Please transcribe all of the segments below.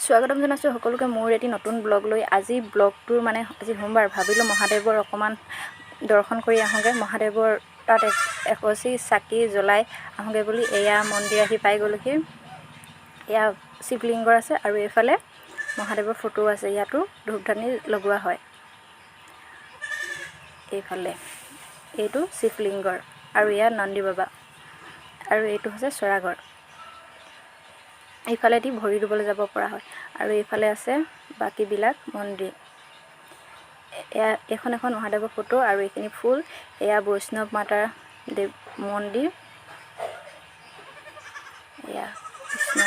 স্বাগতম জনাইছোঁ সকলোকে মোৰ এটি নতুন ব্লগ লৈ। আজি ব্লগটোৰ আজি সোমবাৰ, ভাবিলোঁ মহাদেৱৰ অকণমান দৰ্শন কৰি আহোঁগৈ। মহাদেৱৰ তাত এগছি চাকি জ্বলাই আহোঁগৈ বুলি এয়া মন্দিৰ আহি পাই গ'লোহি। এয়া শিৱলিংগ আছে আৰু এইফালে মহাদেৱৰ ফটো আছে। ইয়াতো ধূপধানি লগোৱা হয়। এইফালে এইটো শিৱলিংগৰ আৰু এয়া নন্দী বাবা আৰু এইটো হৈছে চৰাঘৰ। এইফালেদি ভৰি ধুবলৈ যাব পৰা হয় আৰু এইফালে আছে বাকীবিলাক মন্দিৰ। এখন মহাদেৱৰ ফটো আৰু এইখিনি ফুল। এয়া বৈষ্ণৱ মাতাৰ দেৱ মন্দিৰ। এয়া কৃষ্ণ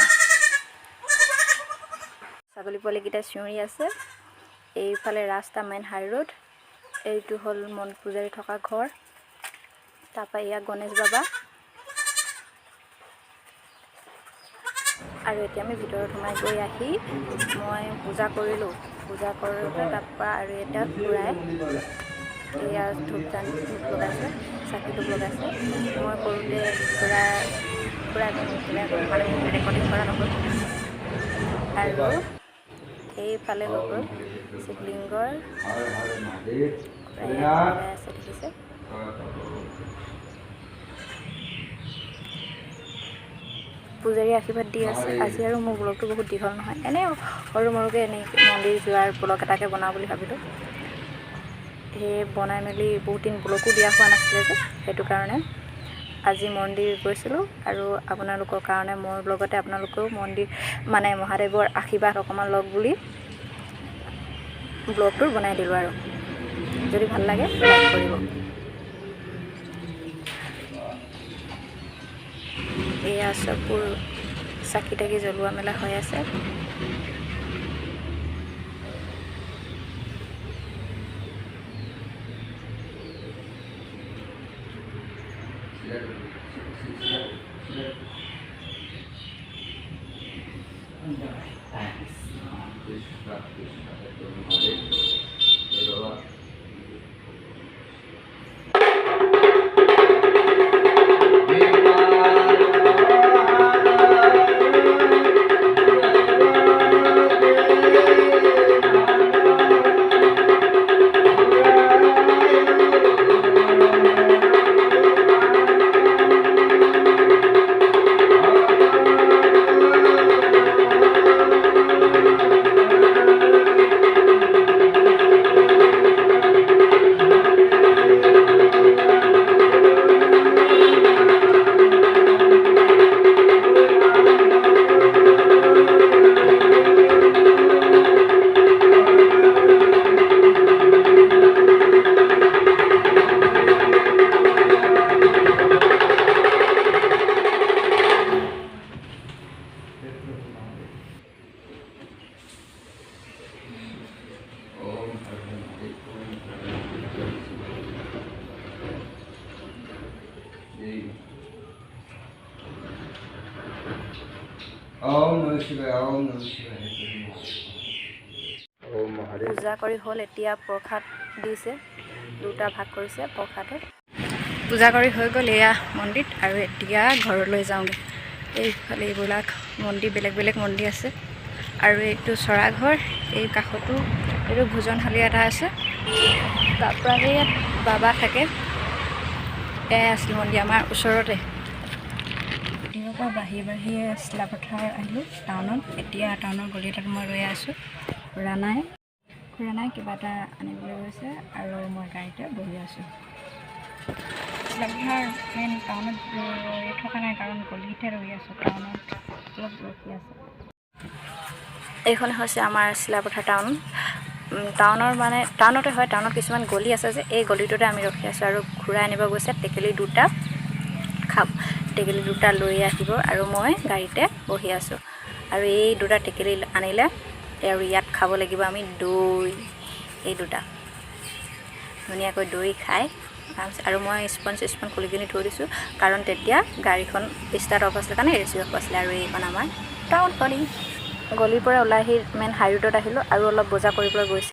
ছাগলী পোৱালিকেইটা চিঞৰি আছে। এইফালে ৰাস্তা মেইন হাই ৰোড। এইটো হ'ল পূজাৰী থকা ঘৰ। তাৰপৰা এয়া গণেশ বাবা আৰু এতিয়া আমি ভিতৰত সোমাই গৈ আহি মই পূজা কৰিলোঁ। পূজা কৰোঁতে তাৰপৰা আৰু এটা ঘূৰাই এয়া ধূপ লগাইছে, চাকি ধূপ লগাইছে। মই কৰোঁতে ৰেকৰ্ডিং কৰা নহ'ল। আৰু এইফালে হৈ গ'ল শিৱলিংগৰ আছে, দেখিছে। পূজাৰী আশীৰ্বাদ দি আছে। আজি আৰু মোৰ ব্লগটো বহুত দীঘল নহয়, এনেই সৰু মৰুকৈ এনেকৈ মন্দিৰ যোৱাৰ ব্লগ এটাকে বনাওঁ বুলি ভাবিলোঁ। সেই বনাই মেলি বহুত দিন ব্লগো দিয়া হোৱা নাছিলে যে, সেইটো কাৰণে আজি মন্দিৰ গৈছিলোঁ আৰু আপোনালোকৰ কাৰণে মোৰ লগতে আপোনালোকেও মন্দিৰ মহাদেৱৰ আশীৰ্বাদ অকণমান লওক বুলি ব্লগটো বনাই দিলোঁ। আৰু যদি ভাল লাগে লাইক কৰিব। এয়া চববোৰ চাকি তাকি জ্বলোৱা মেলা হৈ আছে। পূজা কৰি হ'ল। এতিয়া প্ৰসাদ দিছে, দুটা ভাগ কৰিছে প্ৰসাদে। পূজা কৰি হৈ গ'ল এয়া মন্দিৰত। আৰু এতিয়া ঘৰলৈ যাওঁগৈ। এইফালে এইবিলাক মন্দিৰ, বেলেগ বেলেগ মন্দিৰ আছে। আৰু এইটো চৰাঘৰ। এই কাষতো এইটো ভোজনশালী এটা আছে। তাৰপৰা ইয়াত বাবা থাকে। এয়াই আছিল মন্দিৰ আমাৰ ওচৰতে। দিনৰ পৰা বাহিৰে চিলাপথাৰ আহিলোঁ টাউনত। এতিয়া টাউনৰ গলি এটাত মই ৰৈ আছোঁ। খুৰা নাই কিবা এটা আনিবলৈ গৈছে আৰু মই গাড়ীতে বহি আছোঁ। চিলাপথাৰ মেইন টাউনত ৰৈ থকা নাই, কাৰণ গলিতে ৰৈ আছোঁ। টাউনত অলপ ৰখি আছে। এইখন হৈছে আমাৰ চিলাপথাৰ টাউন। টাউনতে হয়। টাউনত কিছুমান গলি আছে যে, এই গলিটোতে আমি ৰখি আছোঁ। আৰু খুৰা আনিব গৈছে টেকেলি দুটা টেকেলি দুটা লৈ আহিব আৰু মই গাড়ীতে বহি আছোঁ। আৰু এই দুটা টেকেলি আনিলে আৰু ইয়াত খাব লাগিব আমি দৈ। এই দুটা ধুনীয়াকৈ দৈ খাই আৰু মই স্পঞ্জ খুলি কিনি থৈ দিছোঁ, কাৰণ তেতিয়া গাড়ীখন ষ্টাৰ্ট অফ আছিলে কাৰণে ৰেচি অফ আছিলে। আৰু এইখন আমাৰ টাউন গলিৰ পৰা ওলাই আহি মেইন হাই ৰোডত আহিলোঁ আৰু অলপ বজাৰ কৰিবলৈ গৈছোঁ।